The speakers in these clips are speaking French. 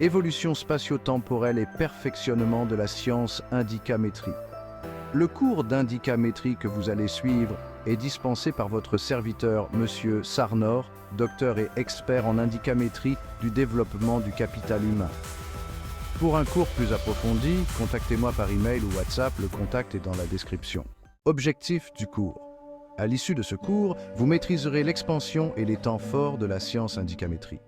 évolution spatio-temporelle et perfectionnement de la science indicamétrie. Le cours d'indicamétrie que vous allez suivre est dispensé par votre serviteur, Monsieur Sarnor, docteur et expert en indicamétrie du développement du capital humain. Pour un cours plus approfondi, contactez-moi par email ou WhatsApp, le contact est dans la description. Objectif du cours. À l'issue de ce cours, vous maîtriserez l'expansion et les temps forts de la science indicamétrie.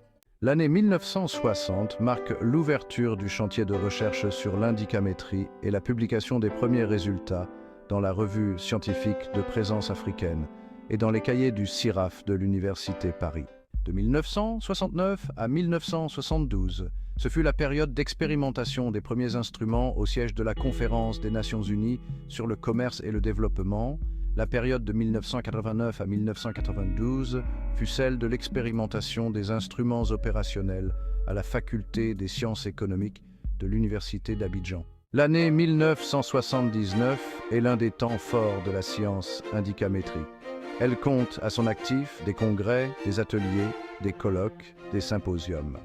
L'année 1960 marque l'ouverture du chantier de recherche sur l'indicamétrie et la publication des premiers résultats dans la revue scientifique de présence africaine et dans les cahiers du CIRAF de l'Université Paris. De 1969 à 1972, ce fut la période d'expérimentation des premiers instruments au siège de la Conférence des Nations Unies sur le commerce et le développement. La période de 1989 à 1992 fut celle de l'expérimentation des instruments opérationnels à la Faculté des sciences économiques de l'Université d'Abidjan. L'année 1979 est l'un des temps forts de la science indicamétrie. Elle compte à son actif des congrès, des ateliers, des colloques, des symposiums.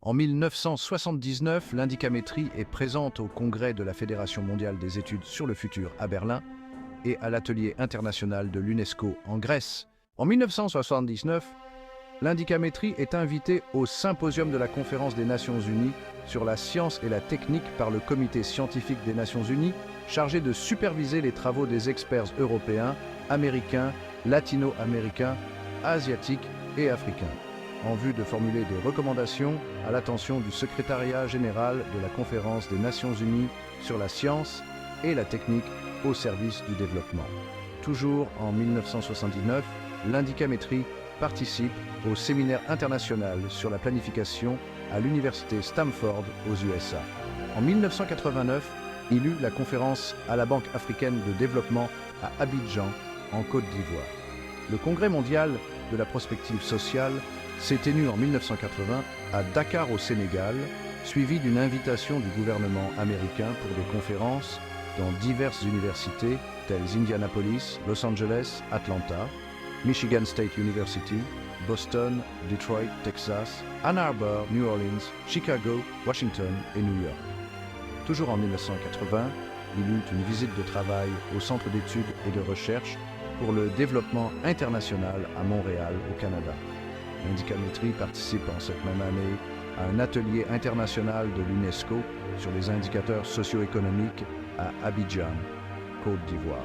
En 1979, l'indicamétrie est présente au congrès de la Fédération mondiale des études sur le futur à Berlin et à l'atelier international de l'UNESCO en Grèce. En 1979, l'indicamétrie est invitée au symposium de la Conférence des Nations Unies sur la science et la technique par le Comité scientifique des Nations Unies, chargé de superviser les travaux des experts européens, américains, latino-américains, asiatiques et africains, en vue de formuler des recommandations à l'attention du secrétariat général de la Conférence des Nations Unies sur la science et la technique au service du développement. Toujours en 1979, l'indicamétrie participe au séminaire international sur la planification à l'université Stanford aux USA. En 1989, il eut la conférence à la Banque africaine de développement à Abidjan, en Côte d'Ivoire. Le Congrès mondial de la prospective sociale s'est tenu en 1980 à Dakar au Sénégal, suivi d'une invitation du gouvernement américain pour des conférences dans diverses universités telles Indianapolis, Los Angeles, Atlanta, Michigan State University, Boston, Detroit, Texas, Ann Arbor, New Orleans, Chicago, Washington et New York. Toujours en 1980, il eut une visite de travail au Centre d'études et de recherche pour le développement international à Montréal, au Canada. L'indicamétrie participe en cette même année à un atelier international de l'UNESCO sur les indicateurs socio-économiques à Abidjan, Côte d'Ivoire.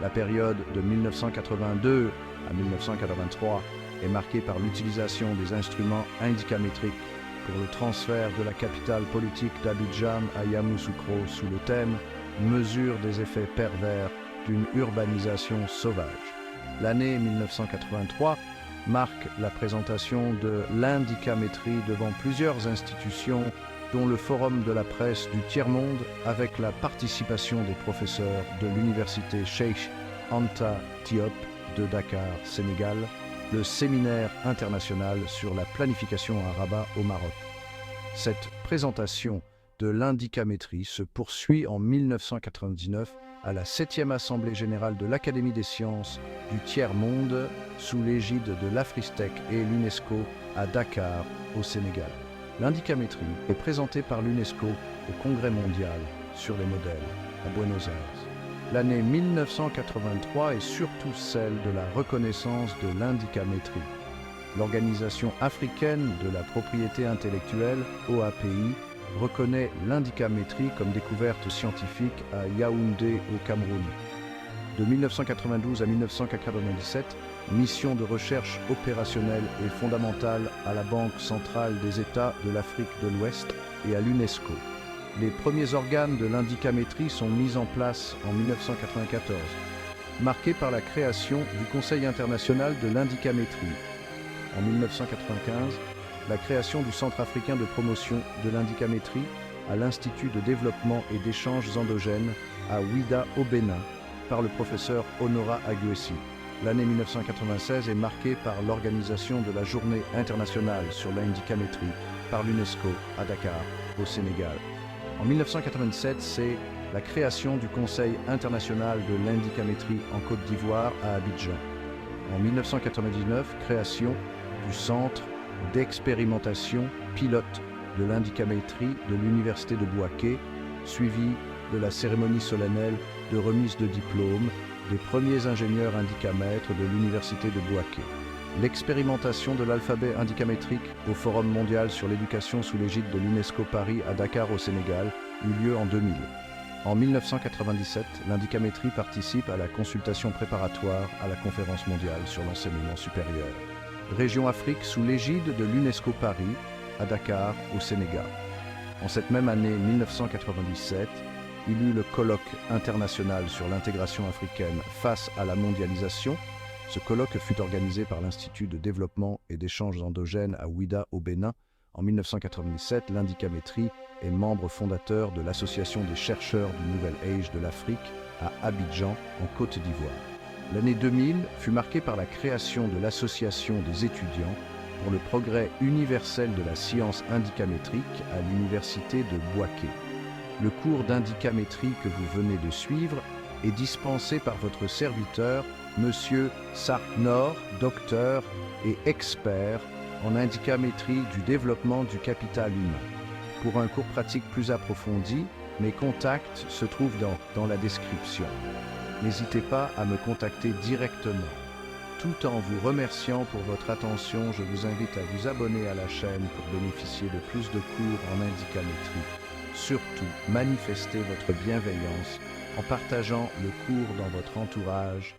La période de 1982 à 1983 est marquée par l'utilisation des instruments indicamétriques pour le transfert de la capitale politique d'Abidjan à Yamoussoukro sous le thème « Mesure des effets pervers d'une urbanisation sauvage ». L'année 1983 marque la présentation de l'indicamétrie devant plusieurs institutions dont le Forum de la presse du Tiers-Monde avec la participation des professeurs de l'université Cheikh Anta Diop de Dakar, Sénégal, le séminaire international sur la planification à Rabat au Maroc. Cette présentation de l'indicamétrie se poursuit en 1999 à la 7e Assemblée générale de l'Académie des sciences du Tiers-Monde sous l'égide de l'Afristec et l'UNESCO à Dakar, au Sénégal. L'indicamétrie est présentée par l'UNESCO au Congrès mondial sur les modèles à Buenos Aires. L'année 1983 est surtout celle de la reconnaissance de l'indicamétrie. L'Organisation africaine de la propriété intellectuelle, OAPI, reconnaît l'indicamétrie comme découverte scientifique à Yaoundé au Cameroun. De 1992 à 1997, mission de recherche opérationnelle et fondamentale à la Banque centrale des États de l'Afrique de l'Ouest et à l'UNESCO. Les premiers organes de l'indicamétrie sont mis en place en 1994, marqués par la création du Conseil international de l'indicamétrie. En 1995, la création du Centre africain de promotion de l'indicamétrie à l'Institut de développement et d'échanges endogènes à Ouidah au Bénin par le professeur Honora Aguessi. L'année 1996 est marquée par l'organisation de la Journée internationale sur l'indicamétrie par l'UNESCO à Dakar, au Sénégal. En 1987, c'est la création du Conseil international de l'indicamétrie en Côte d'Ivoire à Abidjan. En 1999, création du Centre d'expérimentation pilote de l'indicamétrie de l'Université de Bouaké, suivi de la cérémonie solennelle de remise de diplôme des premiers ingénieurs indicamètres de l'Université de Bouaké. L'expérimentation de l'alphabet indicamétrique au Forum mondial sur l'éducation sous l'égide de l'UNESCO Paris à Dakar au Sénégal eut lieu en 2000. En 1997, l'indicamétrie participe à la consultation préparatoire à la conférence mondiale sur l'enseignement supérieur. Région Afrique sous l'égide de l'UNESCO Paris à Dakar au Sénégal. En cette même année 1997, il eut le colloque international sur l'intégration africaine face à la mondialisation. Ce colloque fut organisé par l'Institut de développement et d'échanges endogènes à Ouidah au Bénin. En 1997, l'indicamétrie est membre fondateur de l'Association des chercheurs du Nouvel Age de l'Afrique à Abidjan, en Côte d'Ivoire. L'année 2000 fut marquée par la création de l'Association des étudiants pour le progrès universel de la science indicamétrique à l'Université de Bouaké. Le cours d'indicamétrie que vous venez de suivre est dispensé par votre serviteur, Monsieur Sarnor, docteur et expert en indicamétrie du développement du capital humain. Pour un cours pratique plus approfondi, mes contacts se trouvent dans la description. N'hésitez pas à me contacter directement. Tout en vous remerciant pour votre attention, je vous invite à vous abonner à la chaîne pour bénéficier de plus de cours en indicamétrie. Surtout, manifestez votre bienveillance en partageant le cours dans votre entourage